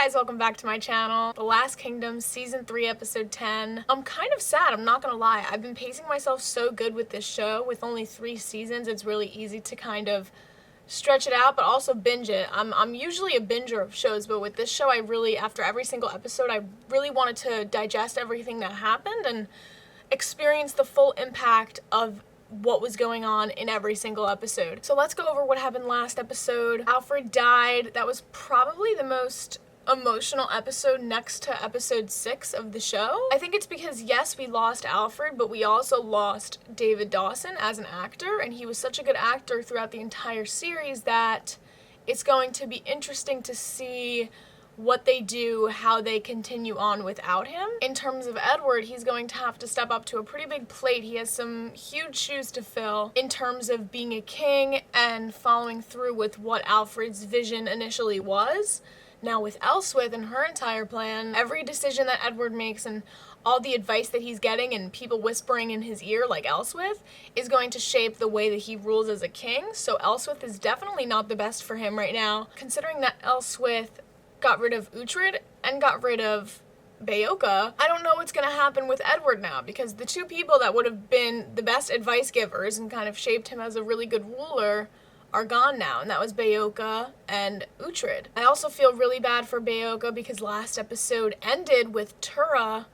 guys, welcome back to my channel. The Last Kingdom, Season 3, Episode 10. I'm kind of sad, I'm not gonna lie. I've been pacing myself so good with this show. With only 3 seasons, it's really easy to kind of stretch it out, but also binge it. I'm usually a binger of shows, but with this show, after every single episode, I really wanted to digest everything that happened and experience the full impact of what was going on in every single episode. So let's go over what happened last episode. Alfred died. That was probably the most emotional episode next to episode 6 of the show. I think it's because, yes, we lost Alfred, but we also lost David Dawson as an actor, and he was such a good actor throughout the entire series that it's going to be interesting to see what they do, how they continue on without him. In terms of Edward, he's going to have to step up to a pretty big plate. He has some huge shoes to fill in terms of being a king and following through with what Alfred's vision initially was. Now with Elswith and her entire plan, every decision that Edward makes and all the advice that he's getting and people whispering in his ear like Elswith is going to shape the way that he rules as a king. So Elswith is definitely not the best for him right now, considering that Elswith got rid of Uhtred and got rid of Beocca. I don't know what's gonna happen with Edward now, because the two people that would have been the best advice givers and kind of shaped him as a really good ruler are gone now, and that was Beocca and Uhtred. I also feel really bad for Beocca because last episode ended with Tura,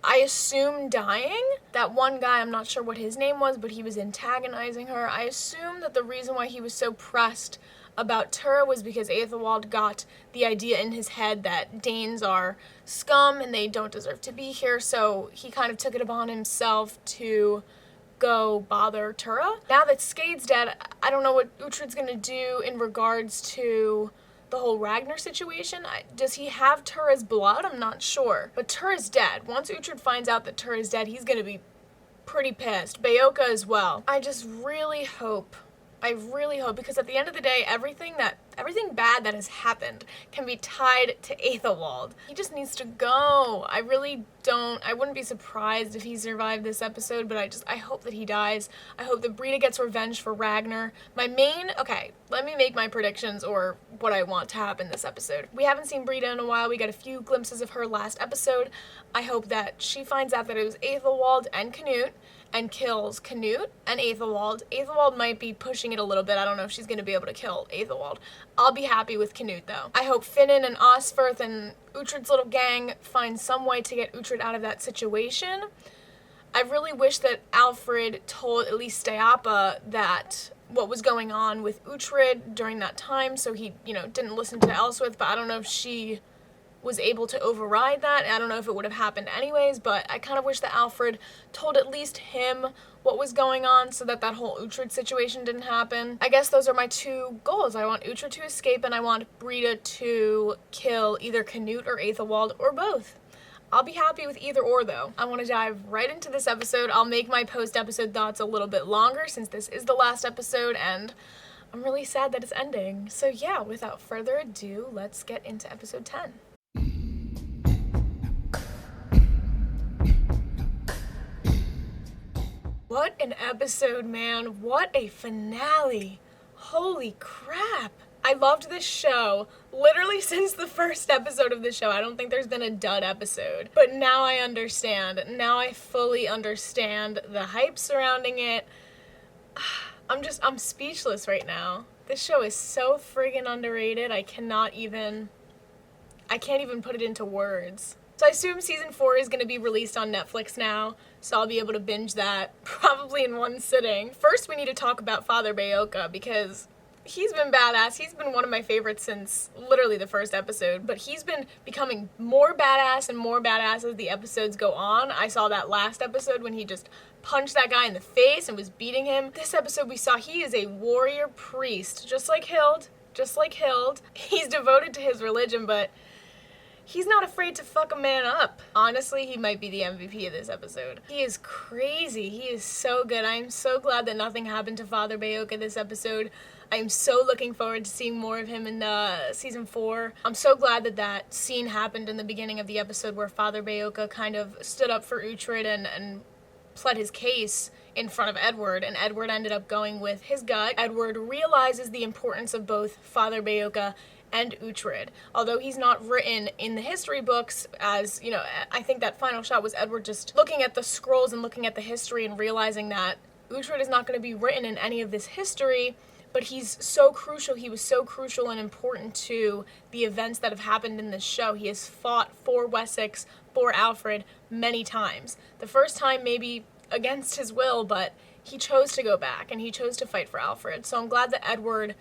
I assume, dying. That one guy, I'm not sure what his name was, but he was antagonizing her. I assume that the reason why he was so pressed about Tura was because Aethelwald got the idea in his head that Danes are scum and they don't deserve to be here, so he kind of took it upon himself to go bother Tura. Now that Skade's dead, I don't know what Uhtred's gonna do in regards to the whole Ragnar situation. Does he have Tura's blood? I'm not sure. But Tura's dead. Once Uhtred finds out that Tura's dead, he's gonna be pretty pissed. Beocca as well. I really hope, because at the end of the day, everything bad that has happened can be tied to Aethelwald. He just needs to go. I wouldn't be surprised if he survived this episode, but I hope that he dies. I hope that Brida gets revenge for Ragnar. Let me make my predictions or what I want to happen this episode. We haven't seen Brida in a while. We got a few glimpses of her last episode. I hope that she finds out that it was Aethelwald and Canute, and kills Canute and Aethelwald. Aethelwald might be pushing it a little bit. I don't know if she's going to be able to kill Aethelwald. I'll be happy with Canute, though. I hope Finan and Osferth and Uhtred's little gang find some way to get Uhtred out of that situation. I really wish that Alfred told at least Steapa that what was going on with Uhtred during that time, so he, didn't listen to Elswith, but I don't know if she was able to override that. I don't know if it would have happened anyways, but I kind of wish that Alfred told at least him what was going on so that whole Uhtred situation didn't happen. I guess those are my 2 goals. I want Uhtred to escape and I want Brida to kill either Canute or Aethelwald or both. I'll be happy with either or, though. I want to dive right into this episode. I'll make my post-episode thoughts a little bit longer since this is the last episode and I'm really sad that it's ending. So yeah, without further ado, let's get into episode 10. What an episode, man. What a finale. Holy crap. I loved this show literally since the first episode of the show. I don't think there's been a dud episode. But now I understand. Now I fully understand the hype surrounding it. I'm speechless right now. This show is so friggin' underrated. I can't even put it into words. So I assume season 4 is going to be released on Netflix now, so I'll be able to binge that probably in one sitting. First, we need to talk about Father Beocca, because he's been badass. He's been one of my favorites since literally the first episode, but he's been becoming more badass and more badass as the episodes go on. I saw that last episode when he just punched that guy in the face and was beating him. This episode we saw he is a warrior priest, just like Hild. He's devoted to his religion, but he's not afraid to fuck a man up. Honestly, he might be the MVP of this episode. He is crazy. He is so good. I am so glad that nothing happened to Father Beocca this episode. I am so looking forward to seeing more of him in season 4. I'm so glad that scene happened in the beginning of the episode where Father Beocca kind of stood up for Uhtred and pled his case in front of Edward, and Edward ended up going with his gut. Edward realizes the importance of both Father Beocca and Uhtred. Although he's not written in the history books, as, you know, I think that final shot was Edward just looking at the scrolls and looking at the history and realizing that Uhtred is not going to be written in any of this history, but he's so crucial. He was so crucial and important to the events that have happened in this show. He has fought for Wessex, for Alfred, many times. The first time maybe against his will, but he chose to go back and he chose to fight for Alfred. So I'm glad that Edward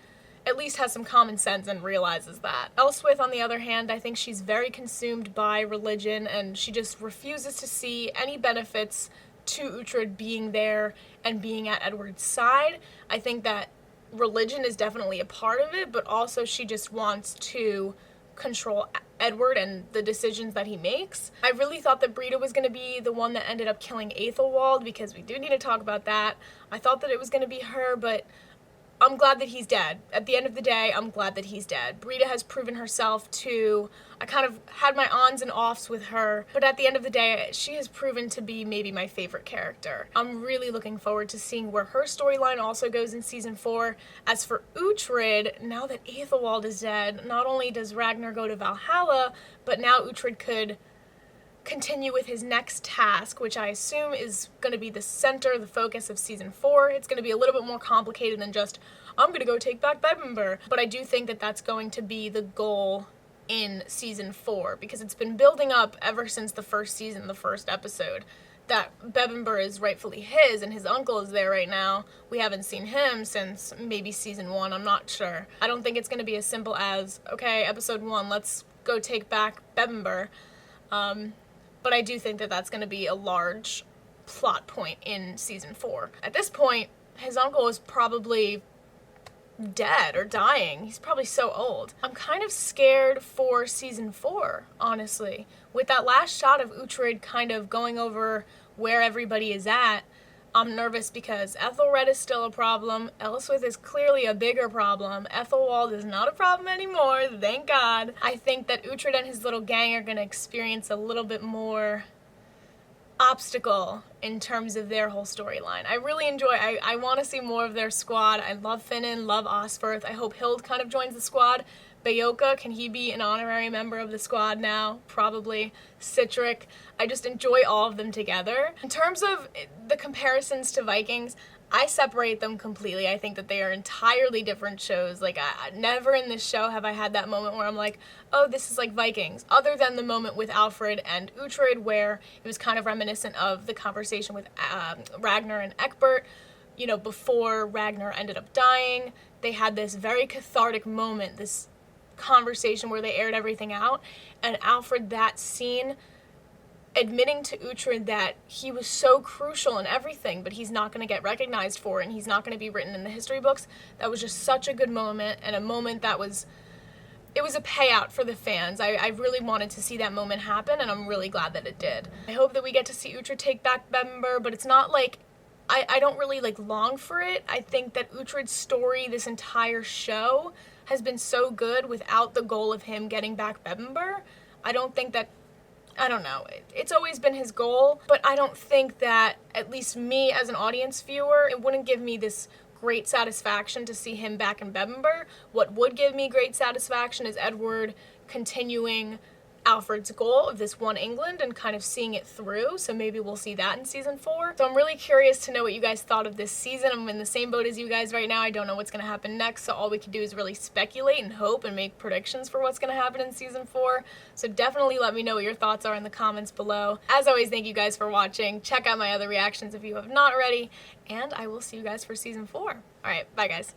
at least has some common sense and realizes that. Elswith, on the other hand, I think she's very consumed by religion and she just refuses to see any benefits to Uhtred being there and being at Edward's side. I think that religion is definitely a part of it, but also she just wants to control Edward and the decisions that he makes. I really thought that Brida was going to be the one that ended up killing Aethelwald, because we do need to talk about that. I thought that it was going to be her, but I'm glad that he's dead. At the end of the day, I'm glad that he's dead. Brida has proven herself to, I kind of had my ons and offs with her, but at the end of the day, she has proven to be maybe my favorite character. I'm really looking forward to seeing where her storyline also goes in season 4. As for Uhtred, now that Aethelwald is dead, not only does Ragnar go to Valhalla, but now Uhtred could continue with his next task, which I assume is going to be the center, the focus of season 4. It's going to be a little bit more complicated than just, I'm going to go take back Bebbanburg. But I do think that that's going to be the goal in season 4, because it's been building up ever since the first season, the first episode, that Bebbanburg is rightfully his and his uncle is there right now. We haven't seen him since maybe season 1, I'm not sure. I don't think it's going to be as simple as, okay, episode 1, let's go take back Bebbanburg. But I do think that that's going to be a large plot point in season 4. At this point, his uncle is probably dead or dying. He's probably so old. I'm kind of scared for season 4, honestly. With that last shot of Uhtred kind of going over where everybody is at, I'm nervous because Ethelred is still a problem. Elswith is clearly a bigger problem. Ethelwald is not a problem anymore, thank God. I think that Uhtred and his little gang are going to experience a little bit more obstacle in terms of their whole storyline. I really enjoy, I want to see more of their squad. I love Finan, love Osferth. I hope Hild kind of joins the squad. Bayoka, can he be an honorary member of the squad now? Probably. Citric. I just enjoy all of them together. In terms of the comparisons to Vikings, I separate them completely. I think that they are entirely different shows. Like, never in this show have I had that moment where I'm like, oh, this is like Vikings, other than the moment with Alfred and Uhtred, where it was kind of reminiscent of the conversation with Ragnar and Egbert. You know, before Ragnar ended up dying, they had this very cathartic moment, this conversation where they aired everything out, and Alfred, that scene, admitting to Uhtred that he was so crucial in everything, but he's not going to get recognized for it, and he's not going to be written in the history books. That was just such a good moment, and a moment that was, it was a payout for the fans. I really wanted to see that moment happen, and I'm really glad that it did. I hope that we get to see Uhtred take back Bebbanburg, but it's not like, I don't really like long for it. I think that Uhtred's story, this entire show, has been so good without the goal of him getting back Bebbanburg. I don't think that, I don't know, it's always been his goal, but I don't think that, at least me as an audience viewer, it wouldn't give me this great satisfaction to see him back in Bebbanburg. What would give me great satisfaction is Edward continuing Alfred's goal of this one England and kind of seeing it through, so maybe we'll see that in season 4. So I'm really curious to know what you guys thought of this season. I'm in the same boat as you guys right now. I don't know what's going to happen next, so all we can do is really speculate and hope and make predictions for what's going to happen in season 4. So definitely let me know what your thoughts are in the comments below. As always, thank you guys for watching. Check out my other reactions if you have not already, and I will see you guys for season 4. Alright, bye guys.